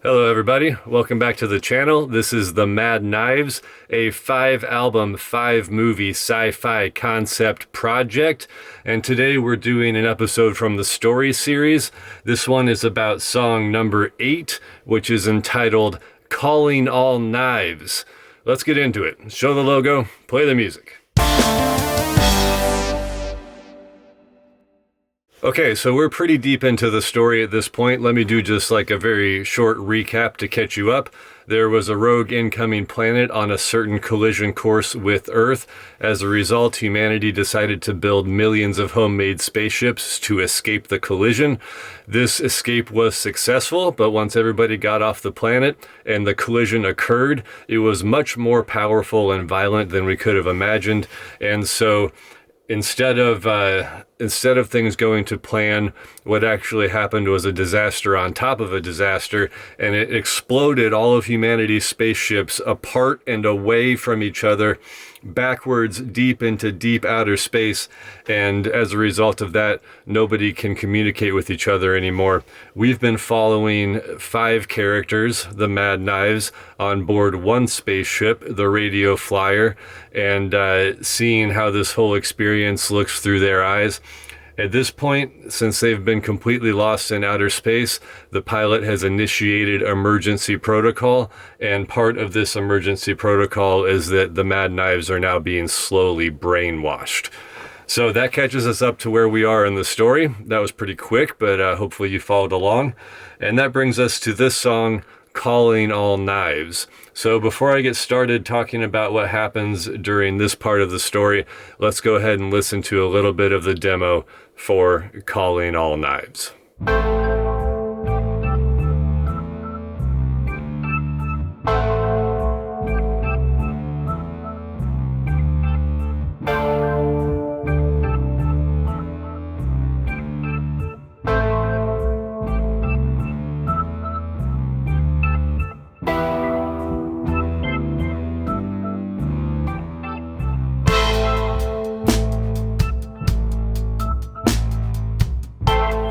Hello, everybody. Welcome back to the channel. This is The Mad Knives, a 5-album, 5-movie sci-fi concept project. And today we're doing an episode from the story series. This one is about song number 8, which is entitled Calling All Knives. Let's get into it. Show the logo, play the music. Okay, so we're pretty deep into the story at this point. Let me do just like a very short recap to catch you up. There was a rogue incoming planet on a certain collision course with Earth. As a result, humanity decided to build millions of homemade spaceships to escape the collision. This escape was successful, but once everybody got off the planet and the collision occurred, it was much more powerful and violent than we could have imagined. And so Instead of things going to plan, what actually happened was a disaster on top of a disaster, and it exploded all of humanity's spaceships apart and away from each other, backwards deep into deep outer space, and as a result of that, nobody can communicate with each other anymore. We've been following 5 characters, the Mad Knives, on board one spaceship, the Radio Flier, and seeing how this whole experience looks through their eyes. At this point, since they've been completely lost in outer space, the pilot has initiated emergency protocol, and part of this emergency protocol is that the Mad Knives are now being slowly brainwashed. So that catches us up to where we are in the story. That was pretty quick, but hopefully you followed along. And that brings us to this song, Calling All Knives. So before I get started talking about what happens during this part of the story, let's go ahead and listen to a little bit of the demo for Calling All Knives.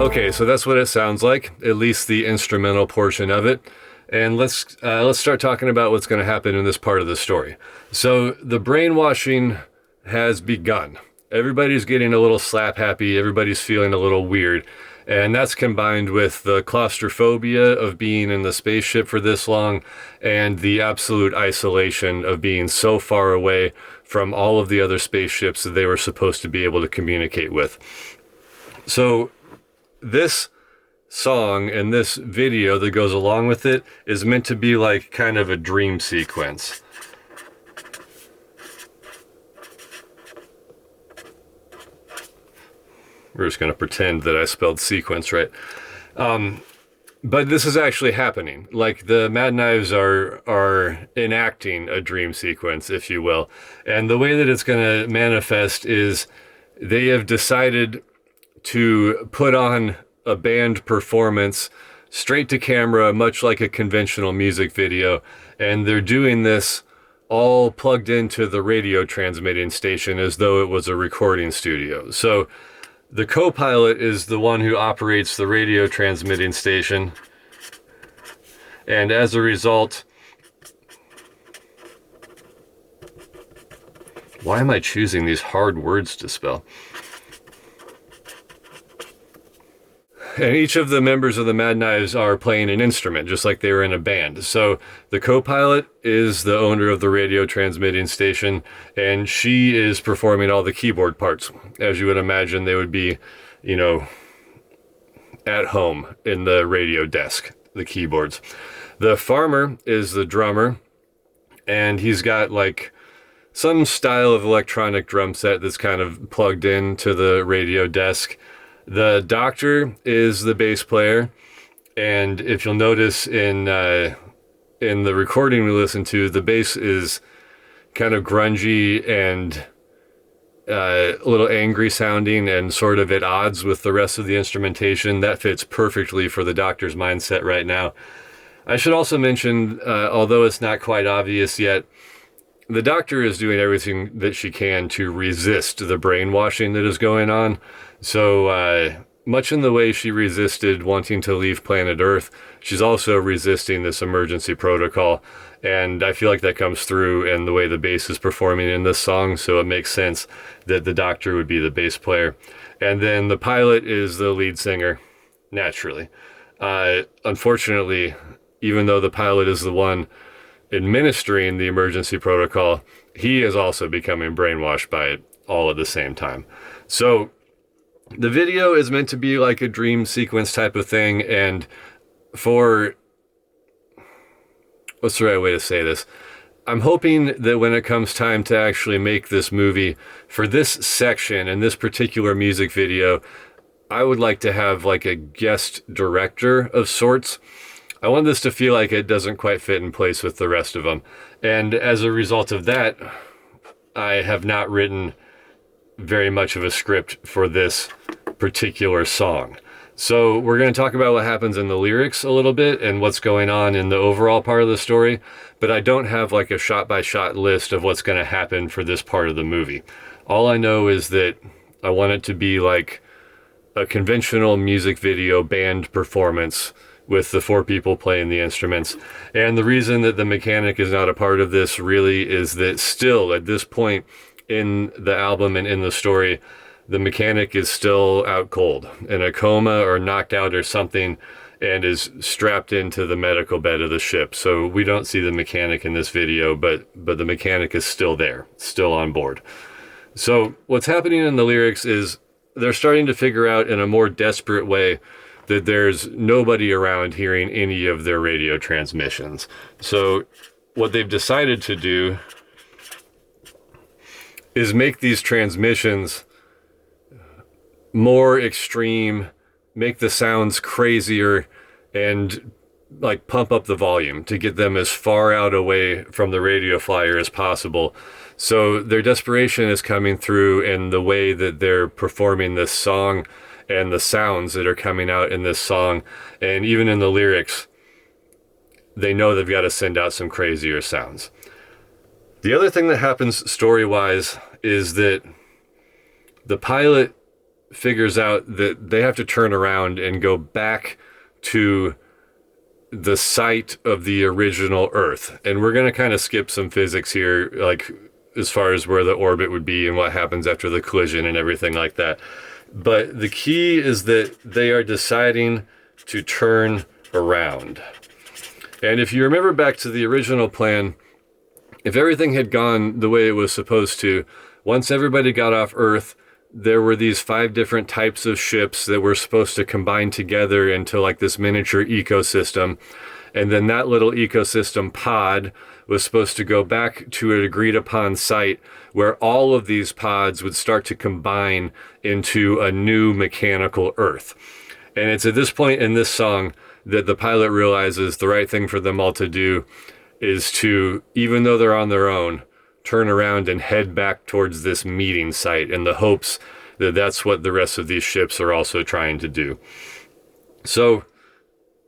Okay, so that's what it sounds like, at least the instrumental portion of it. And let's start talking about what's going to happen in this part of the story. So the brainwashing has begun. Everybody's getting a little slap happy. Everybody's feeling a little weird. And that's combined with the claustrophobia of being in the spaceship for this long and the absolute isolation of being so far away from all of the other spaceships that they were supposed to be able to communicate with. So this song and this video that goes along with it is meant to be like kind of a dream sequence. We're just going to pretend that I spelled sequence right. But this is actually happening. Like the Mad Knives are enacting a dream sequence, if you will. And the way that it's going to manifest is they have decided to put on a band performance straight to camera, much like a conventional music video. And they're doing this all plugged into the radio transmitting station as though it was a recording studio. So the co-pilot is the one who operates the radio transmitting station. And as a result, why am I choosing these hard words to spell? And each of the members of the Mad Knives are playing an instrument, just like they were in a band. So the co-pilot is the owner of the radio transmitting station, and she is performing all the keyboard parts. As you would imagine, they would be, at home in the radio desk, the keyboards. The farmer is the drummer, and he's got like some style of electronic drum set that's kind of plugged into the radio desk. The doctor is the bass player, and if you'll notice in the recording we listened to, the bass is kind of grungy and a little angry sounding and sort of at odds with the rest of the instrumentation. That fits perfectly for the doctor's mindset right now. I should also mention, although it's not quite obvious yet, the doctor is doing everything that she can to resist the brainwashing that is going on. So much in the way she resisted wanting to leave planet Earth, she's also resisting this emergency protocol. And I feel like that comes through in the way the bass is performing in this song, so it makes sense that the doctor would be the bass player. And then the pilot is the lead singer, naturally. Unfortunately, even though the pilot is the one administering the emergency protocol, he is also becoming brainwashed by it all at the same time. So the video is meant to be like a dream sequence type of thing, and for... what's the right way to say this? I'm hoping that when it comes time to actually make this movie, for this section and this particular music video, I would like to have like a guest director of sorts. I want this to feel like it doesn't quite fit in place with the rest of them. And as a result of that, I have not written very much of a script for this particular song. So we're going to talk about what happens in the lyrics a little bit and what's going on in the overall part of the story, but I don't have like a shot-by-shot list of what's going to happen for this part of the movie. All I know is that I want it to be like a conventional music video band performance with the 4 people playing the instruments. And the reason that the mechanic is not a part of this really is that still at this point in the album and in the story, the mechanic is still out cold, in a coma or knocked out or something, and is strapped into the medical bed of the ship. So we don't see the mechanic in this video, but the mechanic is still there, still on board. So what's happening in the lyrics is they're starting to figure out in a more desperate way that there's nobody around hearing any of their radio transmissions. So what they've decided to do is make these transmissions more extreme, make the sounds crazier, and like pump up the volume to get them as far out away from the Radio Flier as possible. So their desperation is coming through in the way that they're performing this song and the sounds that are coming out in this song. And even in the lyrics, they know they've got to send out some crazier sounds. The other thing that happens story-wise is that the pilot figures out that they have to turn around and go back to the site of the original Earth. And we're going to kind of skip some physics here, like as far as where the orbit would be and what happens after the collision and everything like that. But the key is that they are deciding to turn around. And if you remember back to the original plan, if everything had gone the way it was supposed to, once everybody got off Earth, there were these 5 different types of ships that were supposed to combine together into like this miniature ecosystem. And then that little ecosystem pod was supposed to go back to an agreed upon site where all of these pods would start to combine into a new mechanical Earth. And it's at this point in this song that the pilot realizes the right thing for them all to do is to, even though they're on their own, turn around and head back towards this meeting site in the hopes that that's what the rest of these ships are also trying to do. So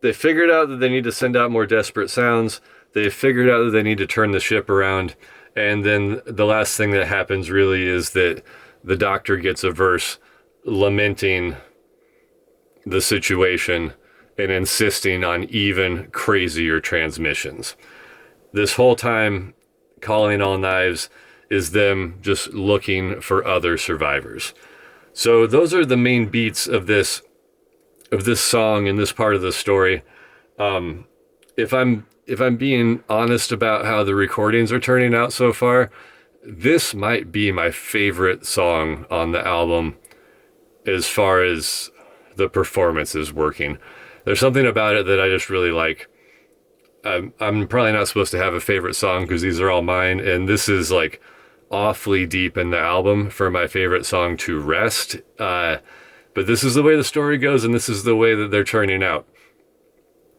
they figured out that they need to send out more desperate sounds. They figured out that they need to turn the ship around. And then the last thing that happens really is that the doctor gets a verse lamenting the situation and insisting on even crazier transmissions. This whole time, Calling All Knives is them just looking for other survivors. So those are the main beats of this song and this part of the story. If I'm being honest about how the recordings are turning out so far, this might be my favorite song on the album as far as the performance is working. There's something about it that I just really like. I'm probably not supposed to have a favorite song because these are all mine, and this is like awfully deep in the album for my favorite song to rest. But this is the way the story goes, and this is the way that they're turning out.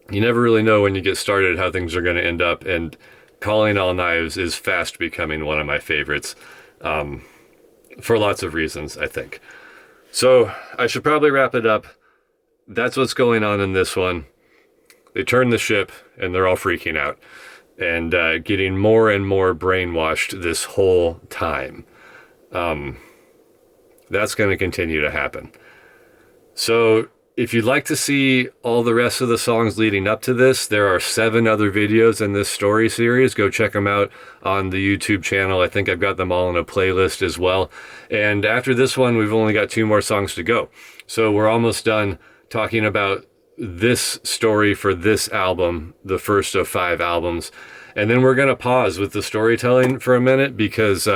You never really know when you get started how things are going to end up, and Calling All Knives is fast becoming one of my favorites for lots of reasons, I think. So I should probably wrap it up. That's what's going on in this one. They turn the ship, and they're all freaking out and getting more and more brainwashed this whole time. That's going to continue to happen. So if you'd like to see all the rest of the songs leading up to this, there are 7 other videos in this story series. Go check them out on the YouTube channel. I think I've got them all in a playlist as well. And after this one, we've only got 2 more songs to go. So we're almost done talking about this story for this album, the first of 5 albums. And then we're going to pause with the storytelling for a minute because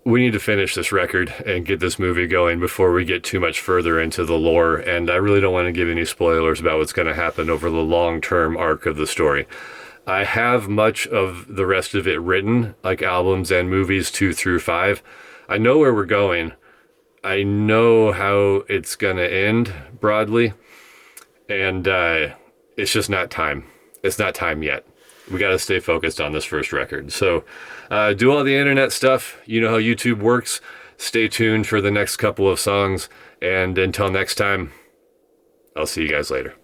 we need to finish this record and get this movie going before we get too much further into the lore. And I really don't want to give any spoilers about what's going to happen over the long-term arc of the story. I have much of the rest of it written, like albums and movies 2 through 5. I know where we're going. I know how it's going to end broadly. And it's just not time. It's not time yet. We got to stay focused on this first record. So do all the internet stuff. You know how YouTube works. Stay tuned for the next couple of songs. And until next time, I'll see you guys later.